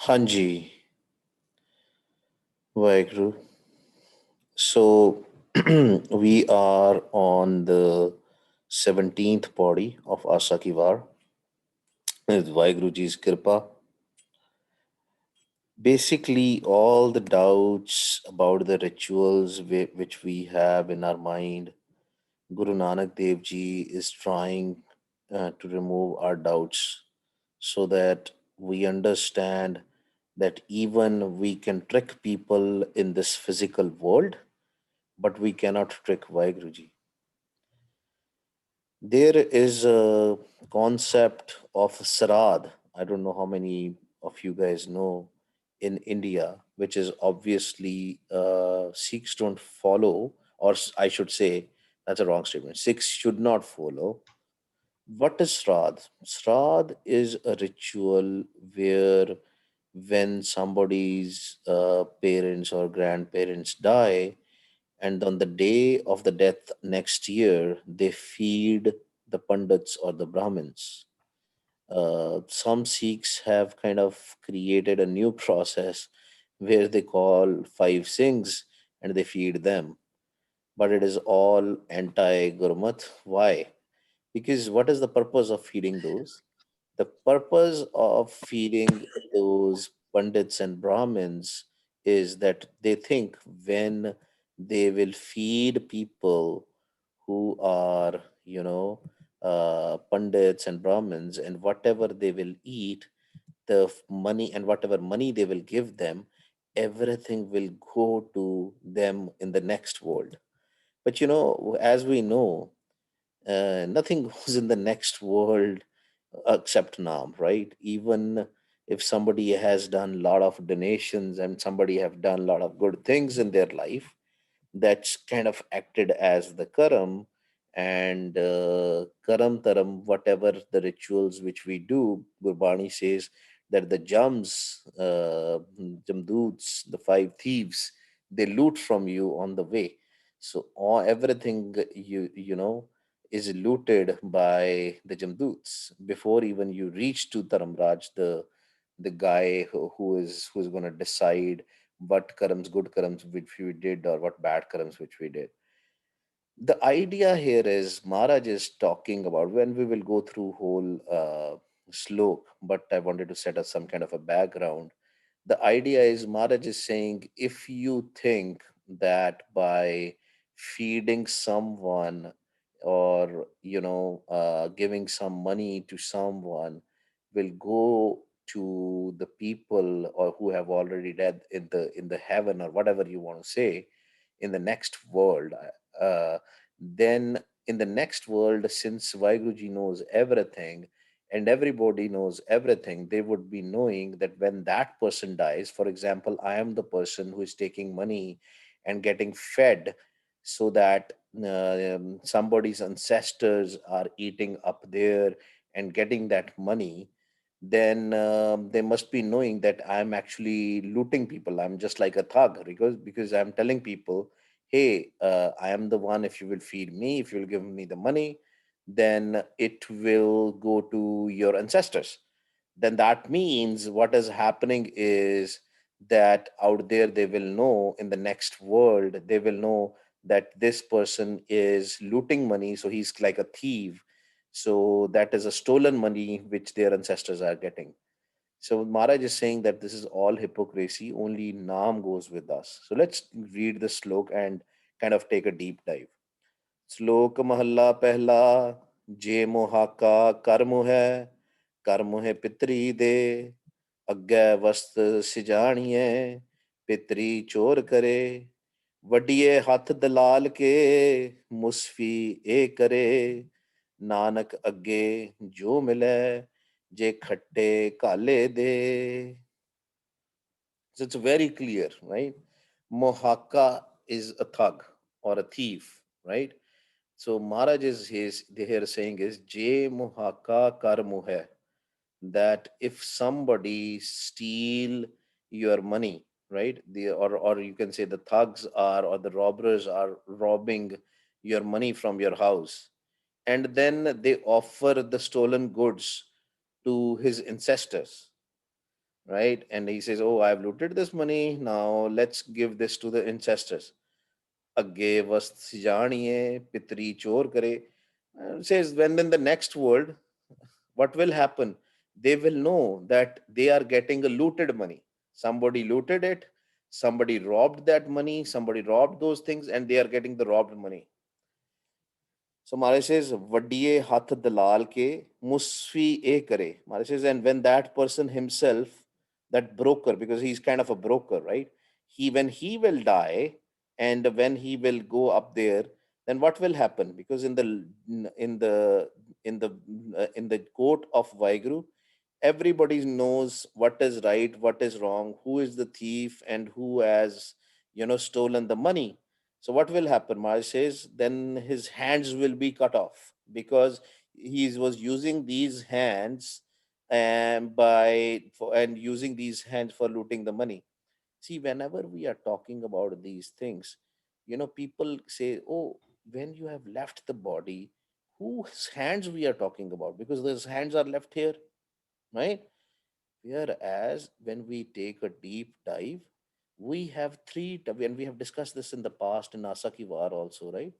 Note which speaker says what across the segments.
Speaker 1: Hanji, Vaheguru. So we are on the 17th body of Asa-Ki-Vaar with Vaheguru Ji's Kripa. Basically, all the doubts about the rituals which we have in our mind, Guru Nanak Dev Ji is trying to remove our doubts so that we understand that even we can trick people in this physical world, but we cannot trick Vaheguruji. There is a concept of Sarad. I don't know how many of you guys know in India, which is obviously Sikhs don't follow, or I should say, that's a wrong statement. Sikhs should not follow. What is Shraad? Shraad is a ritual where when somebody's parents or grandparents die, and on the day of the death next year, they feed the Pandits or the Brahmins. Some Sikhs have kind of created a new process where they call five Singhs and they feed them. But it is all anti Gurmat. Why? Because what is the purpose of feeding those? The purpose of feeding those Pandits and Brahmins is that they think when they will feed people who are, Pandits and Brahmins, and whatever they will eat, money and whatever money they will give them, everything will go to them in the next world. But as we know, nothing goes in the next world except Naam, right? Even if somebody has done a lot of donations and somebody have done a lot of good things in their life, that's kind of acted as the karam. And karam taram, whatever the rituals which we do, Gurbani says that the jamdoots, the five thieves, they loot from you on the way. So everything is looted by the jamdoots before even you reach to Taramraj, the guy who's going to decide what karams, good karams which we did, or what bad karams which we did. The idea here is Maharaj is talking about, when we will go through whole slok, but I wanted to set up some kind of a background. The idea is Maharaj is saying, if you think that by feeding someone, or giving some money to someone, will go to the people or who have already died in the heaven, or whatever you want to say, in the next world, then in the next world, since Vaiguruji knows everything and everybody knows everything, they would be knowing that when that person dies, for example, I am the person who is taking money and getting fed so that somebody's ancestors are eating up there and getting that money, then they must be knowing that I'm actually looting people. I'm just like a thug, because I'm telling people, hey, I am the one. If you will feed me, if you will give me the money, then it will go to your ancestors. Then that means what is happening is that out there they will know, in the next world they will know that this person is looting money, so he's like a thief. So that is a stolen money which their ancestors are getting. So Maharaj is saying that this is all hypocrisy, only Naam goes with us. So let's read the slok and kind of take a deep dive. Slok Mahalla Pehla, Je Mohaka Karmu hai, Karmu hai Pitri de, Agga Vast Sijaniye, Pitri Chor Kare, Vadiye Hath Dalal ke, Musfi E Kare, Nanak Agge Jo Mile, Je Khatte Kale De. So it's very clear, right? Mohaka is a thug or a thief, right? So Maharaj is here saying is Je Mohaka Kar Muhe, that if somebody steal your money, right? Or you can say the thugs are, or the robbers are robbing your money from your house, and then they offer the stolen goods to his ancestors, right? And he says, oh, I've looted this money, now let's give this to the ancestors. Agge vast jaaniye pitri chor kare. Says, when in the next world, what will happen? They will know that they are getting a looted money. Somebody looted it, somebody robbed that money, somebody robbed those things, and they are getting the robbed money. So Maharaj says, Vadiye hath dalal ke musfi e kare. Maharaj says, and when that person himself, that broker, because he's kind of a broker, right? When he will die, and when he will go up there, then what will happen? Because in the in the in the court of Vaiguru, everybody knows what is right, what is wrong, who is the thief, and who has stolen the money. So what will happen? Maharaj says, then his hands will be cut off, because he was using these hands and using these hands for looting the money. See, whenever we are talking about these things, people say, oh, when you have left the body, whose hands we are talking about? Because those hands are left here, right? Whereas when we take a deep dive, we have when we have discussed this in the past in Asa-Ki-Vaar also, right?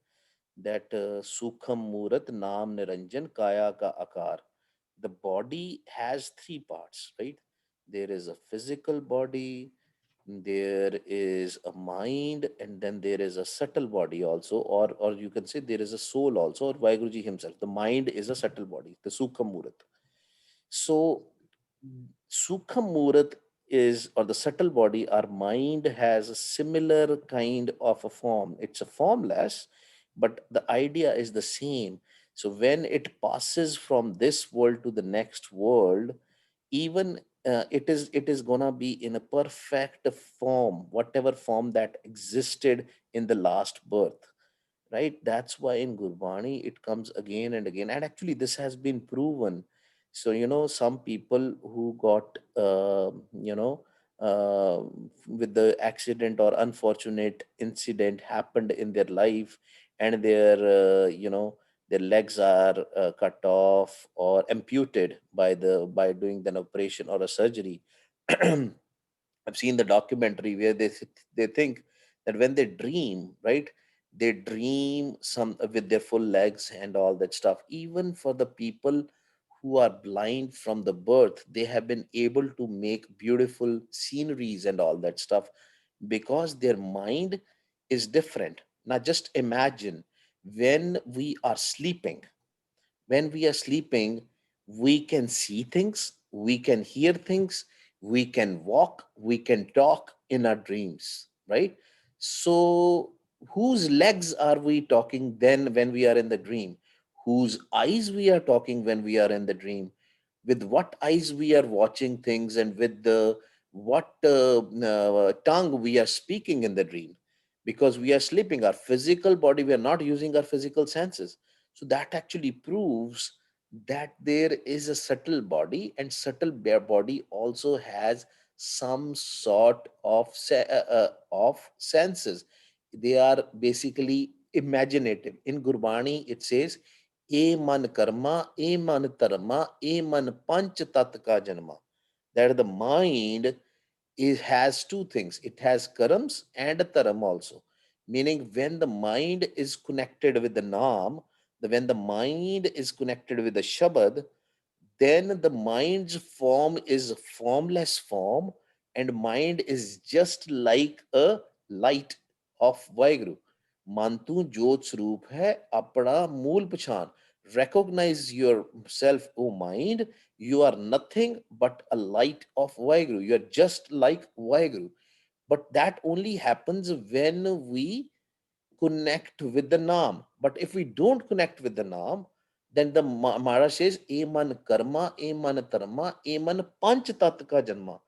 Speaker 1: That Sukham Murat Nam Niranjan Kaya Ka Akar. The body has three parts, right? There is a physical body, there is a mind, and then there is a subtle body also, or you can say there is a soul also, or Vaiguruji himself. The mind is a subtle body, the Sukham Murat. So, Sukha Murat is, or the subtle body, our mind has a similar kind of a form. It's a formless, but the idea is the same. So, when it passes from this world to the next world, even it is gonna be in a perfect form, whatever form that existed in the last birth, right? That's why in Gurbani it comes again and again. And actually, this has been proven. So, some people who got, uh, with the accident or unfortunate incident happened in their life, and their legs are cut off or amputated by doing an operation or a surgery. I've seen the documentary where they think that when they dream, right? They dream some with their full legs and all that stuff. Even for the people who are blind from the birth, they have been able to make beautiful sceneries and all that stuff, because their mind is different. Now, just imagine, when we are sleeping, we can see things, we can hear things, we can walk, we can talk in our dreams, right? So, whose legs are we talking then when we are in the dream? Whose eyes we are talking when we are in the dream? With what eyes we are watching things, and with the what tongue we are speaking in the dream? Because we are sleeping, our physical body, we are not using our physical senses. So that actually proves that there is a subtle body, and subtle body also has some sort of of senses. They are basically imaginative. In Gurbani it says, e man karma, e man tarma, e man panch tat ka janma. That the mind, it has two things. It has karams and a taram also. Meaning, when the mind is connected with the naam, when the mind is connected with the shabad, then the mind's form is a formless form, and mind is just like a light of Vaheguru. Mantu Jot Swaroop hai apna mool pachan. Recognize yourself, O mind. You are nothing but a light of Vaheguru. You are just like Vaheguru. But that only happens when we connect with the Naam. But if we don't connect with the Naam, then the Maharaj says, Eman karma, Eman tarma, Eman panch tat ka janma.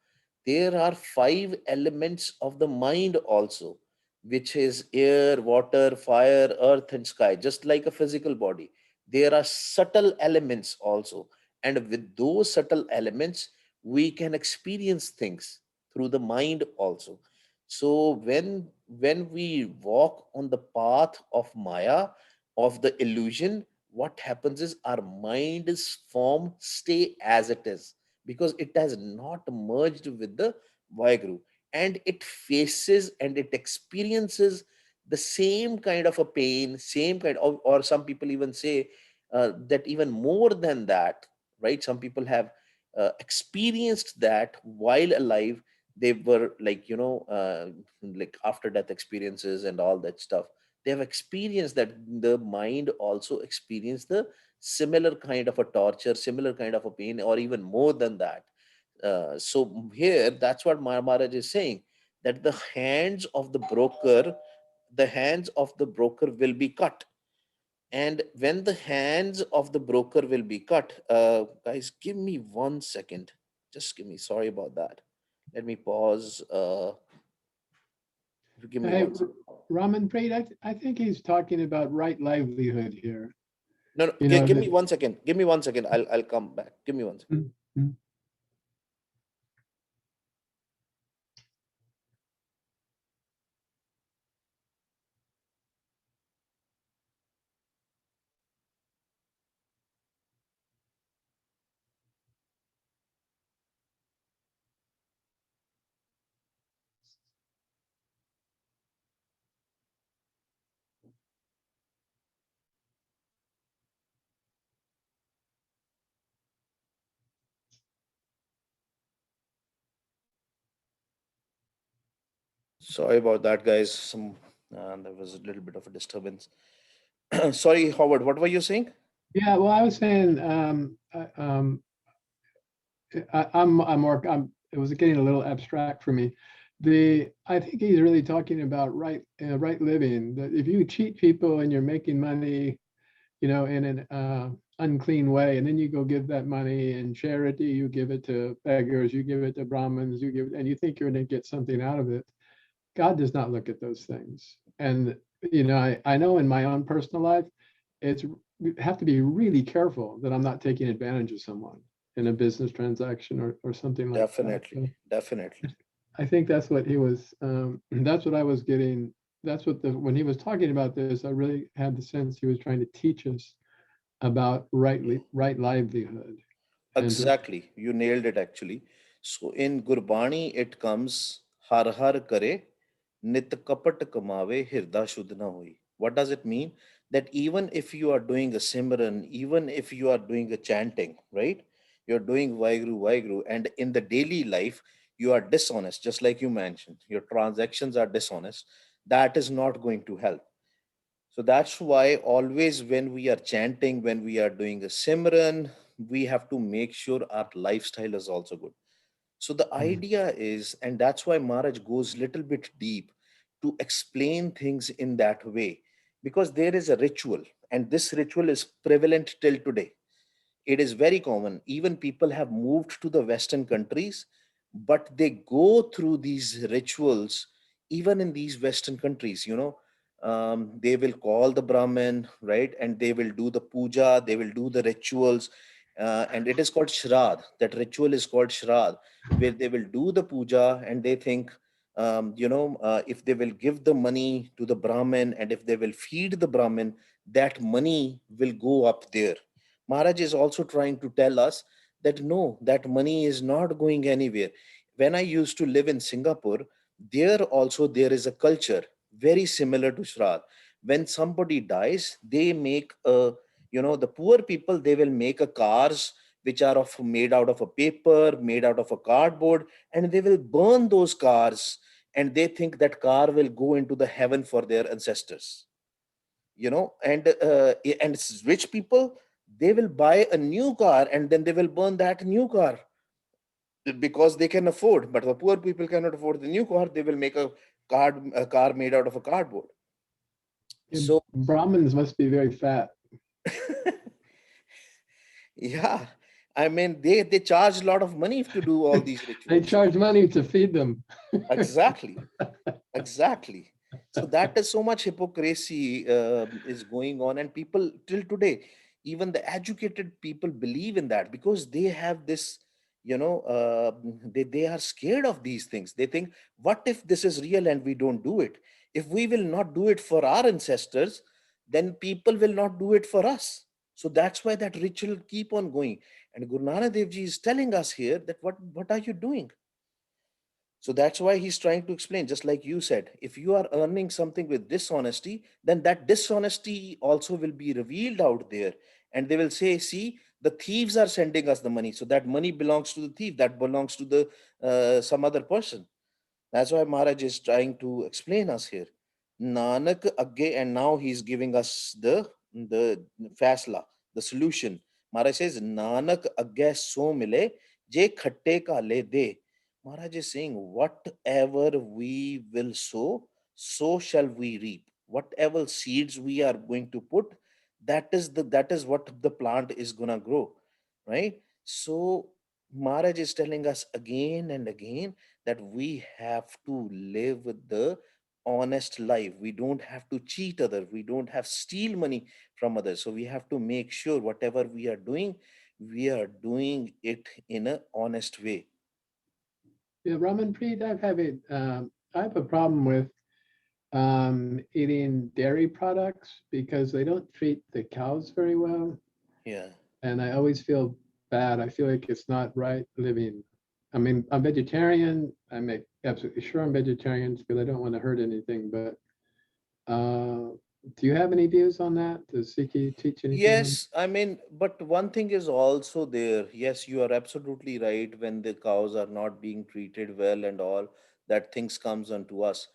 Speaker 1: There are five elements of the mind also, which is air, water, fire, earth, and sky, just like a physical body. There are subtle elements also. And with those subtle elements, we can experience things through the mind also. So when we walk on the path of Maya, of the illusion, what happens is our mind's form stay as it is. because it has not merged with the Vaheguru, and it faces and it experiences the same kind of a pain, same kind of, or some people even say that even more than that, right? Some people have experienced that while alive. They were like, like after death experiences and all that stuff. They have experienced that. The mind also experienced the similar kind of a torture, similar kind of a pain, or even more than that. So here, that's what Maharaj is saying, that the hands of the broker will be cut. And when the hands of the broker will be cut, guys, give me 1 second. Just give me, sorry about that. Let me pause. Give me
Speaker 2: Hey,
Speaker 1: 1 second.
Speaker 2: Ramanpreet, I think he's talking about right livelihood here.
Speaker 1: No, no,
Speaker 2: You know
Speaker 1: give me
Speaker 2: that.
Speaker 1: 1 second. Give me 1 second. I'll come back. Give me 1 second.
Speaker 2: Mm, mm.
Speaker 1: Sorry about that, guys. There was a little bit of a disturbance. Sorry, Howard. What were you saying?
Speaker 2: Yeah, well, I was saying, I'm more, it was getting a little abstract for me. I think he's really talking about right living. That if you cheat people and you're making money, in an unclean way, and then you go give that money in charity, you give it to beggars, you give it to Brahmins, and you think you're going to get something out of it. God does not look at those things. And I know in my own personal life, it's you have to be really careful that I'm not taking advantage of someone in a business transaction or something like that.
Speaker 1: Definitely,
Speaker 2: So
Speaker 1: definitely.
Speaker 2: I think that's what he was. That's what I was getting. That's what when he was talking about this, I really had the sense he was trying to teach us about right livelihood and to,
Speaker 1: Exactly. You nailed it actually. So in Gurbani, it comes har har kare, nit kapat kamave, hirda shuddh na hoi. What does it mean? That even if you are doing a simran, even if you are doing a chanting, right? You're doing Vaigru, Vaigru, and in the daily life, you are dishonest, just like you mentioned. Your transactions are dishonest. That is not going to help. So that's why always when we are chanting, when we are doing a Simran, we have to make sure our lifestyle is also good. So the
Speaker 2: Mhm.
Speaker 1: idea is, and that's why Maharaj goes little bit deep to explain things in that way, because there is a ritual, and this ritual is prevalent till today. It is very common. Even people have moved to the Western countries, but they go through these rituals even in these Western countries. They will call the Brahmin, right? And they will do the puja, they will do the rituals. And it is called Sharaad. That ritual is called Sharaad, where they will do the puja and they think, if they will give the money to the Brahmin and if they will feed the Brahmin, that money will go up there. Maharaj is also trying to tell us that no, that money is not going anywhere. When I used to live in Singapore, there is a culture very similar to Shraddh. When somebody dies, they make the poor people, they will make a cars which are of made out of a paper, made out of a cardboard, and they will burn those cars, and they think that car will go into the heaven for their ancestors. And rich people, they will buy a new car and then they will burn that new car because they can afford, but the poor people cannot afford the new car. They will make a car made out of a cardboard.
Speaker 2: Yeah,
Speaker 1: So
Speaker 2: Brahmins must be very fat.
Speaker 1: yeah, I mean, they charge a lot of money to do all these
Speaker 2: They
Speaker 1: rituals.
Speaker 2: charge money to feed them.
Speaker 1: Exactly. Exactly. So that is so much hypocrisy is going on, and people till today, even the educated people believe in that because they have this, they are scared of these things. They think, what if this is real and we don't do it? If we will not do it for our ancestors, then people will not do it for us. So that's why that ritual keep on going. And Guru Nanak Dev Ji is telling us here that what are you doing? So that's why he's trying to explain, just like you said, if you are earning something with dishonesty, then that dishonesty also will be revealed out there. And they will say, see, the thieves are sending us the money. So that money belongs to the thief, that belongs to the some other person. That's why Maharaj is trying to explain us here. Nanak agge, and now he's giving us the fasla, the solution. Maharaj says, Nanak agge so mile, je khatte ka le de. Maharaj is saying, whatever we will sow, so shall we reap. Whatever seeds we are going to put, that is what the plant is gonna grow, right? So Maharaj is telling us again and again that we have to live the honest life. We don't have to cheat others. We don't have steal money from others. So we have to make sure whatever we are doing it in a honest way.
Speaker 2: Yeah, Ramanpreet, I have a problem with eating dairy products because they don't treat the cows very well.
Speaker 1: Yeah.
Speaker 2: And I always feel bad. I feel like it's not right living. I mean, I'm vegetarian. I make absolutely sure I'm vegetarian because I don't want to hurt anything. But uh, do you have any views on that? Does Sikhi teach anything on?
Speaker 1: Yes, I mean, but one thing is also there. Yes, you are absolutely right. When the cows are not being treated well and all, that things comes unto us.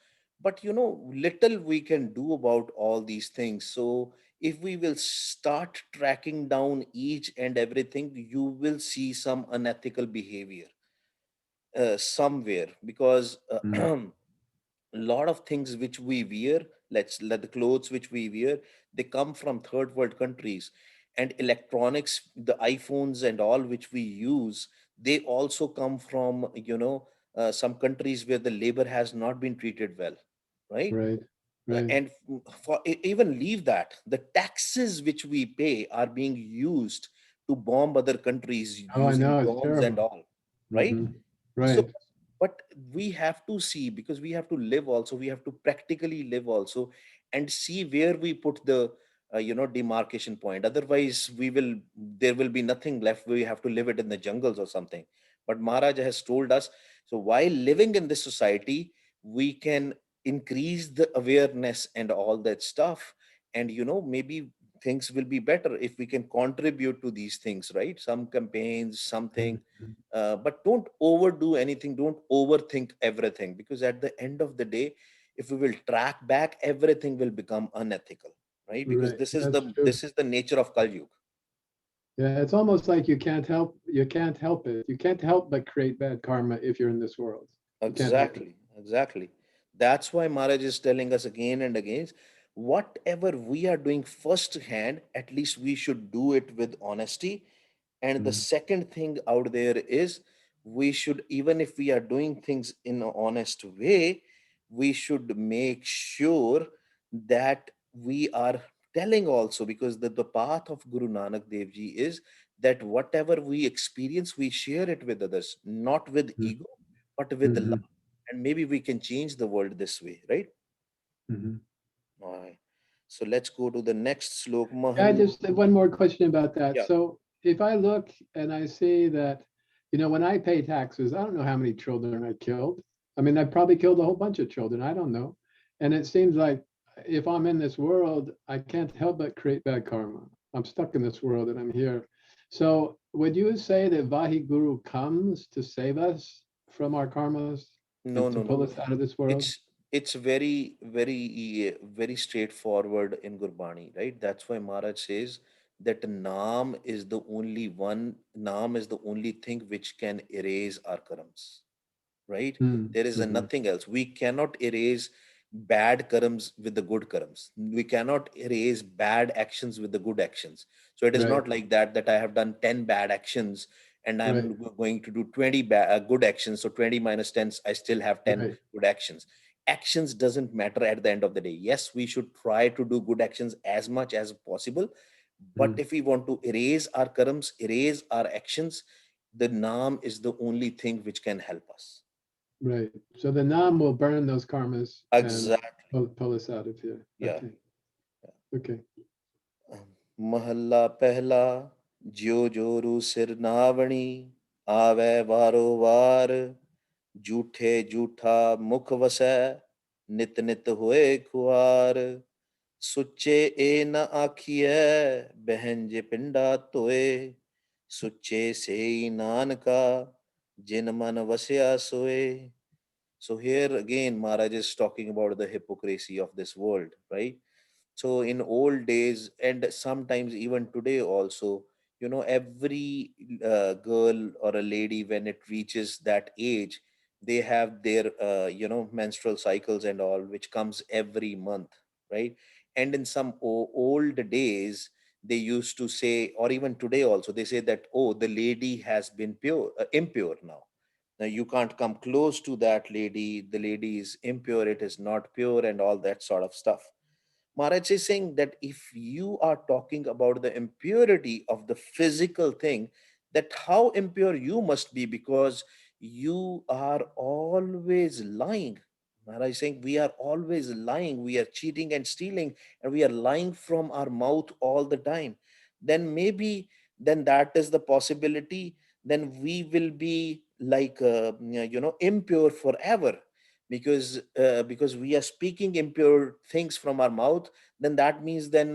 Speaker 1: But little we can do about all these things. So if we will start tracking down each and everything, you will see some unethical behavior somewhere, because
Speaker 2: Mm,
Speaker 1: lot of things which we wear, let's let the clothes which we wear, they come from third world countries. And electronics, the iPhones and all which we use, they also come from some countries where the labor has not been treated well, right?
Speaker 2: right, right.
Speaker 1: And even leave that, the taxes which we pay are being used to bomb other countries
Speaker 2: Oh, I
Speaker 1: using
Speaker 2: know it's
Speaker 1: drones and
Speaker 2: terrible.
Speaker 1: all, right?
Speaker 2: Hmm.
Speaker 1: So,
Speaker 2: Right.
Speaker 1: but we have to see, because we have to live also, we have to practically live also, and see where we put the demarcation point. Otherwise, there will be nothing left. We have to live it in the jungles or something. But Maharaj has told us, so while living in this society, we can increase the awareness and all that stuff. And maybe things will be better if we can contribute to these things, right? Some campaigns, something,
Speaker 2: Mhm.
Speaker 1: but don't overdo anything, don't overthink everything, because at the end of the day, if we will track back, everything will become unethical, right? Because
Speaker 2: Right. That's true.
Speaker 1: this is the nature of Kali Yuga.
Speaker 2: Yeah, it's almost like you can't help it. You can't help but create bad karma if you're in this world. You can't help it.
Speaker 1: Exactly, exactly. That's why Maharaj is telling us again and again, whatever we are doing firsthand, at least we should do it with honesty. And the
Speaker 2: Mm,
Speaker 1: second thing out there is, we should, even if we are doing things in an honest way, we should make sure that we are telling also, because the path of Guru Nanak Dev Ji is that whatever we experience, we share it with others, not with
Speaker 2: mm,
Speaker 1: ego, but with
Speaker 2: mhm,
Speaker 1: love. And maybe we can change the world this way, right?
Speaker 2: mhm.
Speaker 1: All right. So let's go to the next slok.
Speaker 2: Yeah, I
Speaker 1: Mahal.
Speaker 2: just have one more question about that.
Speaker 1: Yeah.
Speaker 2: So if I look and I see that, when I pay taxes, I don't know how many children I killed. I mean, I probably killed a whole bunch of children. I don't know. And it seems like if I'm in this world, I can't help but create bad karma. I'm stuck in this world and I'm here. So would you say that Vahiguru comes to save us from our karmas
Speaker 1: No,
Speaker 2: and to
Speaker 1: no, no.
Speaker 2: pull us out of this world?
Speaker 1: It's very, very straightforward in Gurbani, right? That's why Maharaj says that Naam is the only thing which can erase our karams, right?
Speaker 2: Mm,
Speaker 1: There is a
Speaker 2: mhm.
Speaker 1: nothing else. We cannot erase bad karams with the good karams. We cannot erase bad actions with the good actions. So it is
Speaker 2: Right,
Speaker 1: not like that I have done 10 bad actions and
Speaker 2: right,
Speaker 1: going to do 20 good actions. So 20 minus 10, I still have 10
Speaker 2: right.
Speaker 1: good actions. Actions doesn't matter at the end of the day. Yes, we should try to do good actions as much as possible. But
Speaker 2: Mm.
Speaker 1: if we want to erase our karams, erase our actions, the Naam is the only thing which can help us.
Speaker 2: Right. So the Nam will burn those karmas and
Speaker 1: Exactly.
Speaker 2: pull us out of here.
Speaker 1: Yeah.
Speaker 2: Okay. Okay.
Speaker 1: महल्ला पहला ਜਿਉ ਜੋਰੂ ਸਿਰ ਨਾਵਣੀ ਆਵੈ ਵਾਰੋ ਵਾਰ, ਝੂਠੇ ਝੂਠਾ ਮੁਖ ਵਸੈ ਨਿਤ ਨਿਤ ਹੋਏ ਖੁਆਰ, ਸੁੱਚੇ ਏ ਨ ਆਖੀਐ ਬਹਿਨ ਜੇ ਪਿੰਡਾ ਧੋਏ, ਸੁੱਚੇ ਸੇਈ ਨਾਨਕਾ ਜਿਨ ਮਨ ਵਸਿਆ ਸੋਏ. So here again, Maharaj is talking about the hypocrisy of this world, right? So in old days, and sometimes even today also, every girl or a lady, when it reaches that age, they have their, menstrual cycles and all, which comes every month, right? And in some old days, they used to say, or even today also, they say that, oh, the lady has been impure now. Now you can't come close to that lady. The lady is impure. It is not pure, and all that sort of stuff. Maharaj is saying that if you are talking about the impurity of the physical thing, that how impure you must be, because you are always lying. Maharaj is saying we are always lying, we are cheating and stealing, and we are lying from our mouth all the time. Then maybe, then that is the possibility. Then we will be like, impure forever, because we are speaking impure things from our mouth. Then that means, then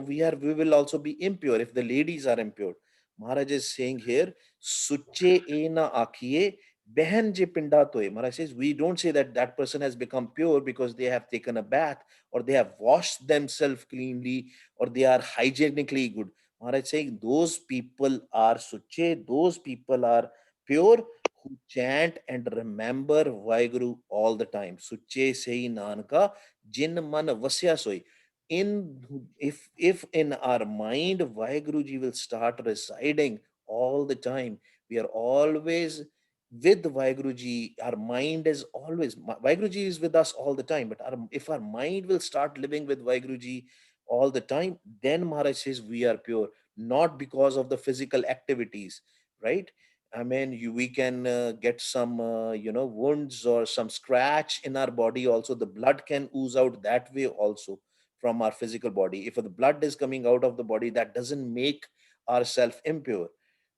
Speaker 1: we will also be impure if the ladies are impure. Maharaj is saying here, suche e na akhiye behan je pinda toye. Maharaj says we don't say that that person has become pure because they have taken a bath, or they have washed themselves cleanly, or they are hygienically good. Maharaj is saying those people are suche, those people are pure, who chant and remember Vaheguru all the time. Suche sei nanka jin man vasya soi. In if in our mind Vaheguruji will start residing all the time, we are always with Vaheguruji. Our mind is always, Vaheguruji is with us all the time, but if our mind will start living with Vaheguruji all the time, then Maharaj says we are pure, not because of the physical activities, right? I mean, we can get some, wounds or some scratch in our body. Also, the blood can ooze out that way also from our physical body. If the blood is coming out of the body, that doesn't make ourself impure.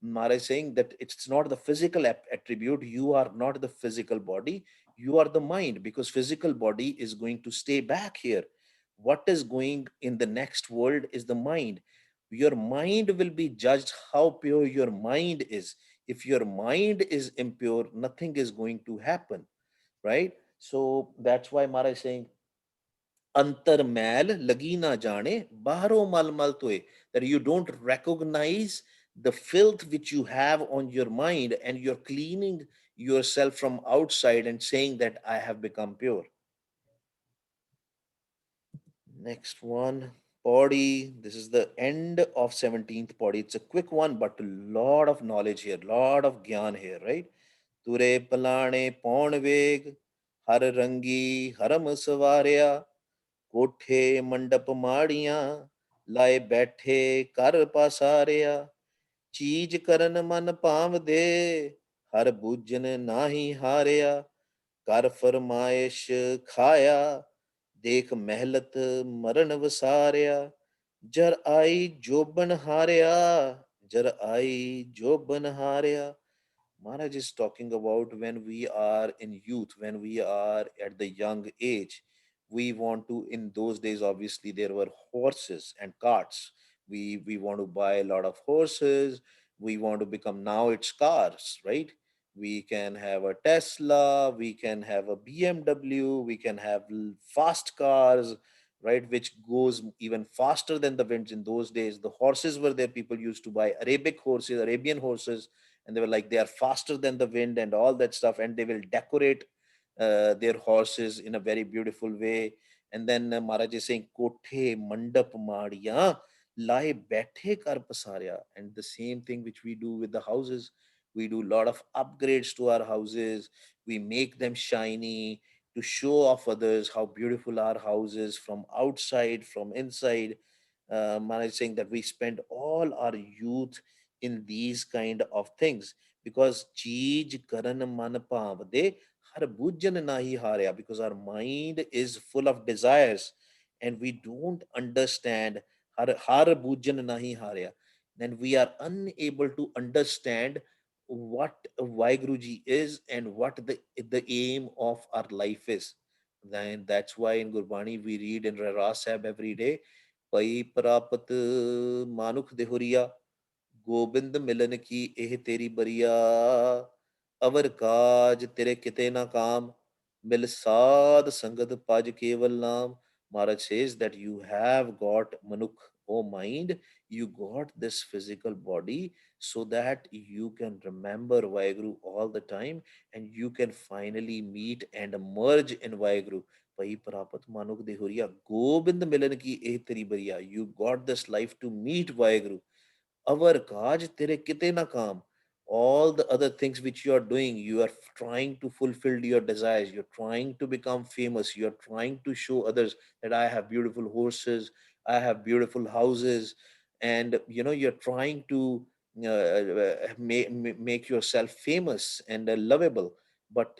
Speaker 1: Mara is saying that it's not the physical attribute. You are not the physical body. You are the mind, because physical body is going to stay back here. What is going in the next world is the mind. Your mind will be judged how pure your mind is. If your mind is impure, nothing is going to happen, right? So that's why Mara is saying antar mail lagi na jane baharo mal mal toye, that you don't recognize the filth which you have on your mind, and you're cleaning yourself from outside and saying that I have become pure. Next one, body. This is the end of 17th body. It's a quick one, but a lot of knowledge here, lot of gyan here, right? Ture palane paun veg, har rangi haram savarya, ਕੋਠੇ ਮੰਡਪ ਮਾੜੀਆਂ ਲਾਏ ਬੈਠੇ ਕਰ ਪਸਾਰਿਆ, ਚੀਜ਼ ਕਰਨ ਮਨ ਭਾਵਦੇ ਹਰ ਬੂਝਨ ਨਾਹੀ ਹਾਰਿਆ, ਕਰ ਫਰਮਾਇਸ਼ ਖਾਇਆ ਦੇਖ ਮਹਿਲਤ ਮਰਨ ਵਸਾਰਿਆ, ਜਰ ਆਈ ਜੋਬਨ ਹਾਰਿਆ, ਜਰ ਆਈ ਜੋਬਨ ਹਾਰਿਆ. Maharaj is talking about when we are in youth, when we are at the young age. We want to, in those days, obviously, there were horses and carts. We want to buy a lot of horses. We want to become, now it's cars, right? We can have a Tesla, we can have a BMW, we can have fast cars, right? Which goes even faster than the winds. In those days, the horses were there. People used to buy Arabic horses, Arabian horses, and they were like, they are faster than the wind and all that stuff, and they will decorate their horses in a very beautiful way. And then Maharaj is saying kothe mandap maadiya lae baithe kar pasarya. And the same thing which we do with the houses, we do a lot of upgrades to our houses. We make them shiny to show off others how beautiful our house is from outside, from inside. Maharaj is saying that we spend all our youth in these kind of things, because cheej karan man paavde har bujjan nahi harya, because our mind is full of desires, and we don't understand har bujjan nahi harya. then we are unable to understand what Vaiguruji is and what the aim of our life is. Then that's why in Gurbani we read in Rahras Sahib every day, Pai Prapat Manuk Dehuriya, Gobind मिलन की एह तेरी बरिया अवर काज तेरे किते ना काम मिल साध संगत paj keval naam. Maharaj says that you have got manuk, oh mind, you got this physical body so that you can remember Vaheguru all the time, and you can finally meet and merge in Vaheguru. Pai prapat manuk dehuriya gobind milan ki eh teri bariya. You got this life to meet Vaheguru. Our Kaj tere kite na kaam. All the other things which you are doing, you are trying to fulfill your desires. You're trying to become famous. You're trying to show others that I have beautiful horses, I have beautiful houses, and you're trying to make yourself famous and lovable. But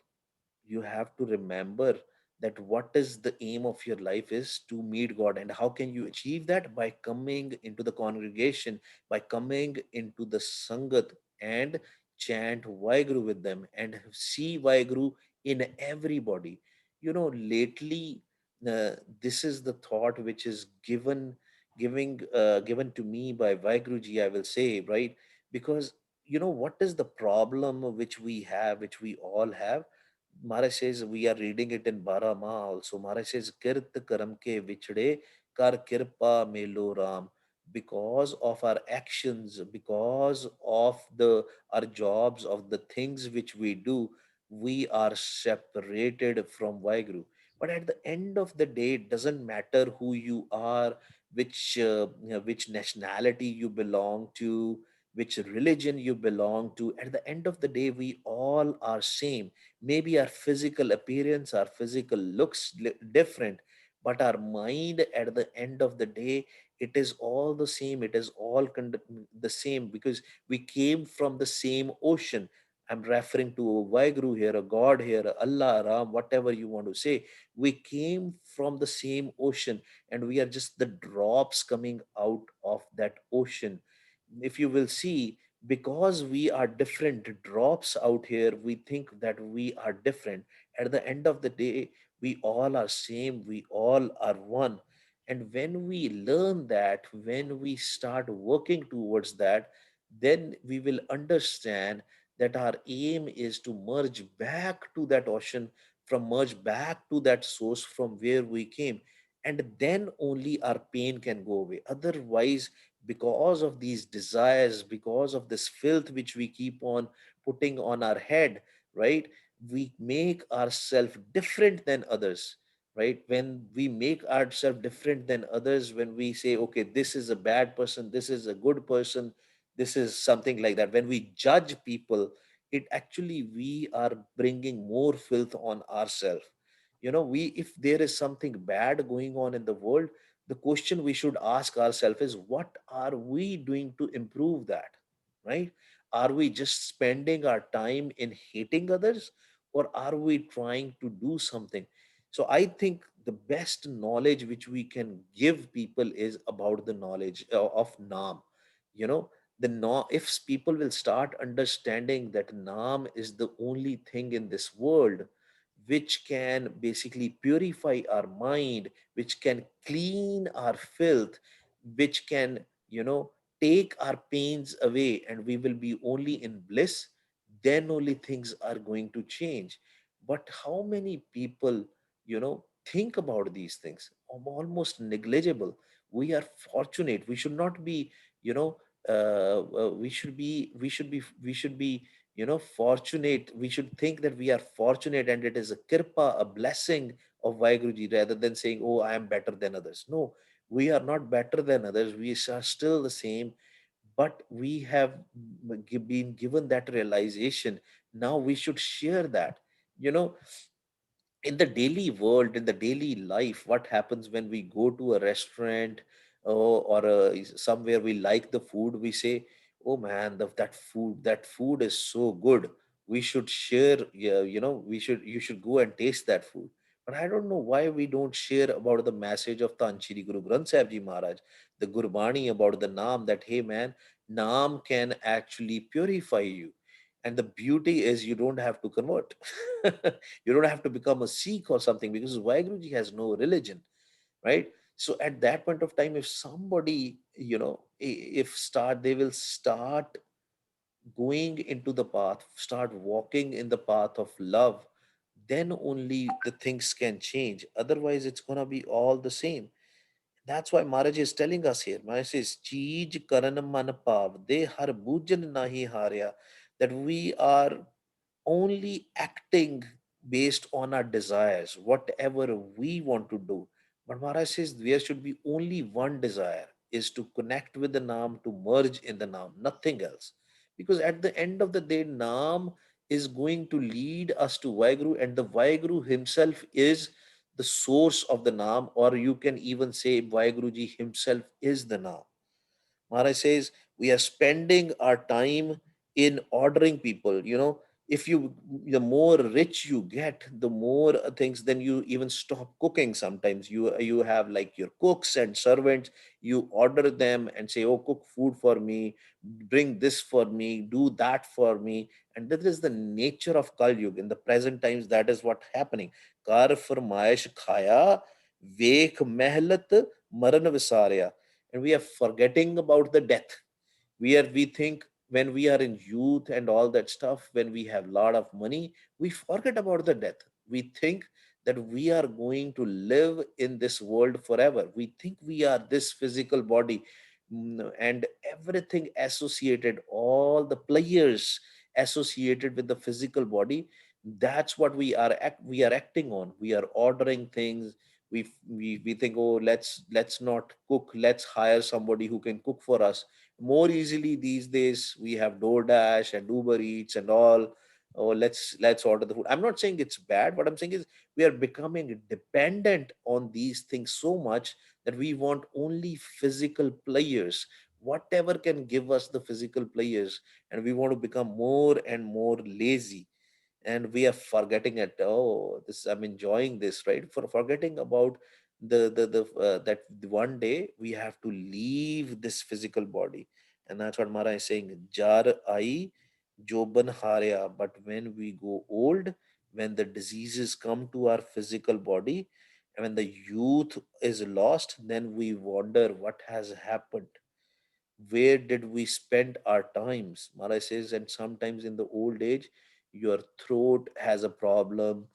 Speaker 1: you have to remember that what is the aim of your life is to meet God. And how can you achieve that? By coming into the congregation, by coming into the sangat, and chant Vaiguru with them and see Vaiguru in everybody. Lately, this is the thought which is given to me by Vaiguruji, I will say, right? Because what is the problem which we have, which we all have? Maharaj says, we are reading it in Barama also. Maharaj says, Kirt karam ke vichde kar kirpa melo ram. Because of our actions, because of our jobs, of the things which we do, we are separated from Vaheguru. But at the end of the day, it doesn't matter who you are, which nationality you belong to, which religion you belong to. At the end of the day, we all are same. Maybe our physical appearance, our physical looks different, but our mind at the end of the day, it is all the same. It is all the same, because we came from the same ocean. I'm referring to a Vaiguru here, a God here, a Allah, Ram, whatever you want to say. We came from the same ocean, and we are just the drops coming out of that ocean. If you will see, because we are different drops out here, we think that we are different. At the end of the day, we all are same, we all are one. And when we learn that, when we start working towards that, then we will understand that our aim is to merge back to that ocean, from merge back to that source from where we came. And then only our pain can go away. Otherwise, because of these desires, because of this filth which we keep on putting on our head, right? We make ourselves different than others, right? When we make ourselves different than others, when we say, okay, this is a bad person, this is a good person, this is something like that. When we judge people, it actually, we are bringing more filth on ourselves. We, if there is something bad going on in the world, the question we should ask ourselves is, what are we doing to improve that, right? Are we just spending our time in hating others, or are we trying to do something? So I think the best knowledge which we can give people is about the knowledge of Naam. you know if people will start understanding that Naam is the only thing in this world which can basically purify our mind, which can clean our filth, which can, take our pains away, and we will be only in bliss, then only things are going to change. But how many people, think about these things? Almost negligible. We are fortunate. We should not be, you know, we should be fortunate. We should think that we are fortunate, and it is a kirpa, a blessing of Vaiguruji, rather than saying, oh, I am better than others. No, we are not better than others. We are still the same, but we have been given that realization. Now we should share that. You know, in the daily world, in the daily life, what happens when we go to a restaurant, or somewhere we like the food, we say, oh man, that food is so good, we should share. Yeah, you should go and taste that food. But I don't know why we don't share about the message of Tanchiri Guru Granth Sahib Ji Maharaj, the Gurbani, about the Naam, that hey man, Naam can actually purify you. And the beauty is you don't have to convert. You don't have to become a Sikh or something, because Vaiguruji has no religion, right? So at that point of time, if somebody, if start, they will start going into the path, start walking in the path of love, then only the things can change. Otherwise, it's gonna be all the same. That's why Maharaj is telling us here. Maharaj says, Cheej karan man pav, de har bhujan nahi harya. That we are only acting based on our desires, whatever we want to do. But Maharaj says there should be only one desire, is to connect with the Naam, to merge in the Naam, nothing else. Because at the end of the day, Naam is going to lead us to Vaheguru, and the Vaheguru himself is the source of the Naam, or you can even say Vaheguruji himself is the Naam. Maharaj says we are spending our time in ordering people. If you, the more rich you get, the more things, then you even stop cooking. Sometimes you have like your cooks and servants. You order them and say, "Oh, cook food for me, bring this for me, do that for me." And that is the nature of Kal Yuga. In the present times, that is what happening. Kar farmaish khaya, vek mehlat maran visarya. And we are forgetting about the death. We think when we are in youth and all that stuff, when we have a lot of money, we forget about the death. We think that we are going to live in this world forever. We think we are this physical body. And everything associated, all the players associated with the physical body, that's what we are acting on. We are ordering things. We think, oh, let's not cook, let's hire somebody who can cook for us more easily. These days we have DoorDash and Uber Eats and all. Oh, let's order the food. I'm not saying it's bad. What I'm saying is we are becoming dependent on these things so much that we want only physical players, whatever can give us the physical players. And we want to become more and more lazy, and we are forgetting it. Oh, this, I'm enjoying this, right? For forgetting about that one day we have to leave this physical body. And that's what Mara is saying, jar ai joban harya. But when we go old, when the diseases come to our physical body, and when the youth is lost, then we wonder what has happened. Where did we spend our times? Mara says, and sometimes in the old age, your throat has a problem,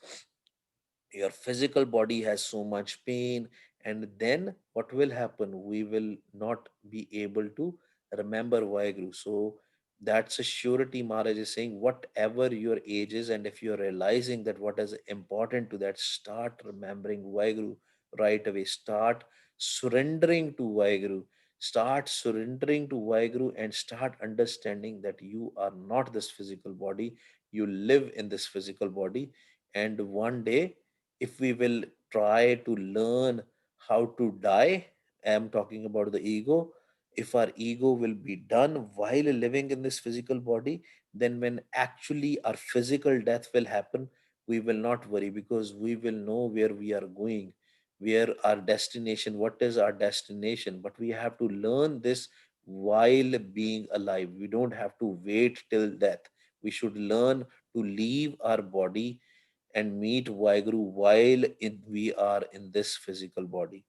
Speaker 1: your physical body has so much pain, and then what will happen? We will not be able to remember Vaheguru. So that's a surety. Maharaj is saying, whatever your age is, and if you're realizing that what is important to that, start remembering Vaheguru right away. Start surrendering to Vaheguru. Start surrendering to Vaheguru and start understanding that you are not this physical body. You live in this physical body, and one day, if we will try to learn how to die, I'm talking about the ego. If our ego will be done while living in this physical body, then when actually our physical death will happen, we will not worry, because we will know where we are going, where our destination, what is our destination. But we have to learn this while being alive. We don't have to wait till death. We should learn to leave our body and meet Vaheguru while we are in this physical body.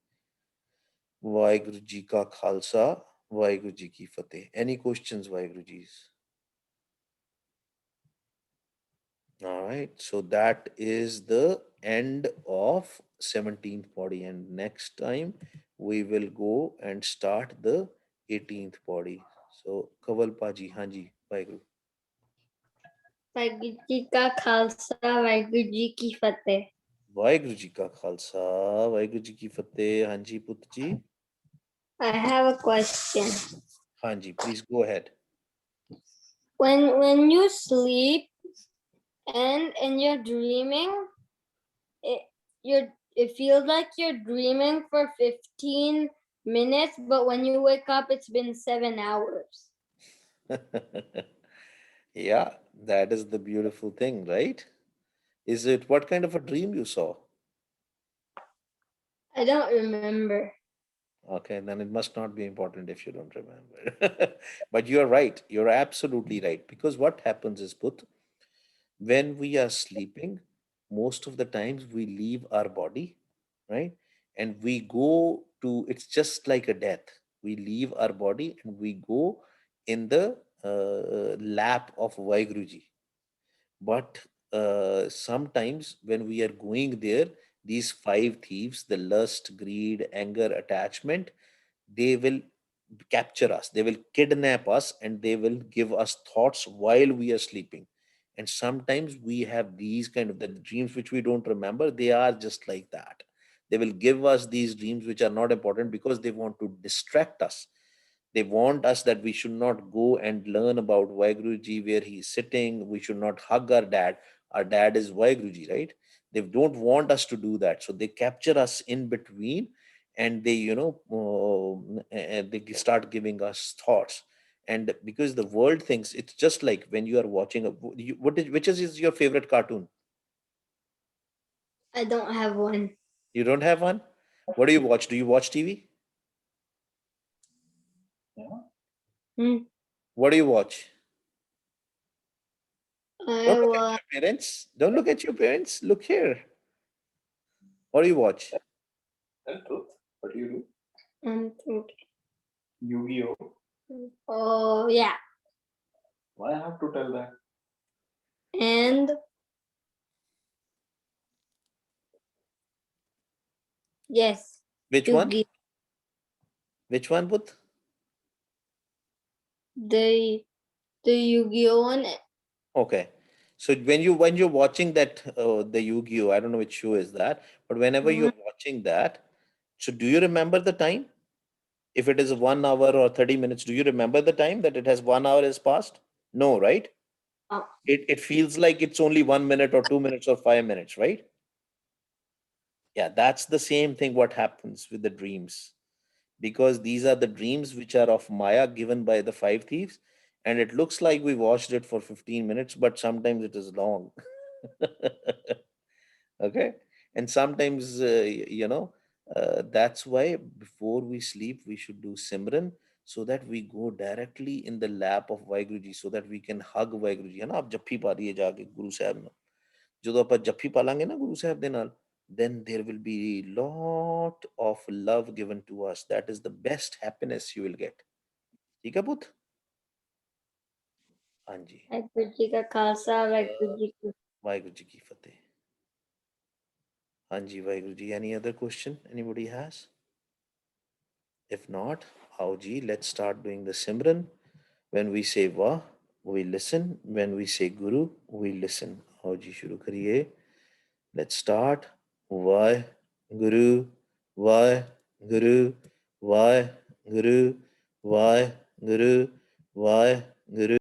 Speaker 1: Vaheguru Ji ka Khalsa, Vaheguru Ji ki Fateh. Any questions, Vaheguru Ji's? All right, so that is the end of 17th body, and next time we will go and start the 18th body. So, Kaval Paji, Hanji, Vaheguru.
Speaker 3: Waheguru ji का खालसा वाहिगुरु जी की फतेह.
Speaker 1: Vaheguru Ji ka Khalsa, Vaheguru Ji ki Fateh. Hanji, Put Ji.
Speaker 3: I have a question.
Speaker 1: Hanji, please go ahead.
Speaker 3: When you sleep and you're dreaming, it it feels like you're dreaming for 15 minutes, but when you wake up, it's been 7 hours.
Speaker 1: Yeah, that is the beautiful thing, right? Is it, what kind of a dream you saw?
Speaker 3: I don't remember.
Speaker 1: Okay, then it must not be important if you don't remember. But you're right. You're absolutely right. Because what happens is, Put, when we are sleeping, most of the times we leave our body, right? And we go to, it's just like a death. We leave our body and we go in the lap of Vaiguruji. But sometimes when we are going there, these five thieves, the lust, greed, anger, attachment, they will capture us, they will kidnap us, and they will give us thoughts while we are sleeping. And sometimes we have these kind of the dreams which we don't remember, they are just like that. They will give us these dreams which are not important because they want to distract us. They want us that we should not go and learn about Vaiguruji where he is sitting. We should not hug our dad. Our dad is Vaiguruji, right? They don't want us to do that. So they capture us in between, and they, they start giving us thoughts. And because the world thinks it's just like when you are watching which is your favorite cartoon?
Speaker 3: I don't have one.
Speaker 1: You don't have one? What do you watch? Do you watch TV?
Speaker 3: Hmm.
Speaker 1: What do you watch? Don't
Speaker 3: I
Speaker 1: look at
Speaker 3: was
Speaker 1: your parents. Don't look at your parents. Look here. What do you watch?
Speaker 4: Tell truth. What do you do?
Speaker 3: thinking.
Speaker 4: Yu-Gi-Oh.
Speaker 3: Oh yeah,
Speaker 4: Why I have to tell that?
Speaker 3: and yes,
Speaker 1: Which one?
Speaker 3: Yugi,
Speaker 1: Which one, Put?
Speaker 3: the the Yu-Gi-Oh one.
Speaker 1: Okay. So when you're watching that the Yu-Gi-Oh, I don't know which show is that, but whenever
Speaker 3: Mm,
Speaker 1: you're watching that, so do you remember the time? If it is 1 hour or 30 minutes, do you remember the time that it has 1 hour has passed? No, right?
Speaker 3: oh,
Speaker 1: It feels like it's only 1 minute or 2 minutes or 5 minutes, right? Yeah, that's the same thing what happens with the dreams. Because these are the dreams which are of Maya given by the five thieves. And it looks like we watched it for 15 minutes, but sometimes it is long. Okay. And sometimes, that's why before we sleep, we should do Simran so that we go directly in the lap of Vaiguruji so that we can hug Vaiguruji. है ना आप जप्फी पा रही है जाके गुरु साहब ने ਜਦੋਂ ਆਪਾਂ ਜੱਫੀ ਪਾ ਲਾਂਗੇ ਨਾ ਗੁਰੂ ਸਾਹਿਬ ਦੇ ਨਾਲ then there will be lot of love given to us. That is the best happiness you will get. ठीक है पुੱਤ? ਹਾਂਜੀ
Speaker 3: ਵਾਹਿਗੁਰੂ ਜੀ ਕਾ ਖਾਲਸਾ ਵਾਹਿਗੁਰੂ ਜੀ ਕੀ
Speaker 1: ਵਾਹਿਗੁਰੂ ਜੀ ਕੀ ਫਤਿਹ ਹਾਂਜੀ Waheguru ji any other question anybody has? If not, आओ ji, let's start doing the Simran. When we say Vah, we listen. When we say Guru, we listen. आओ ji, shuru kariye. Let's start. Vah Guru, Vah Guru, Vah Guru, Vah Guru, Vah Guru.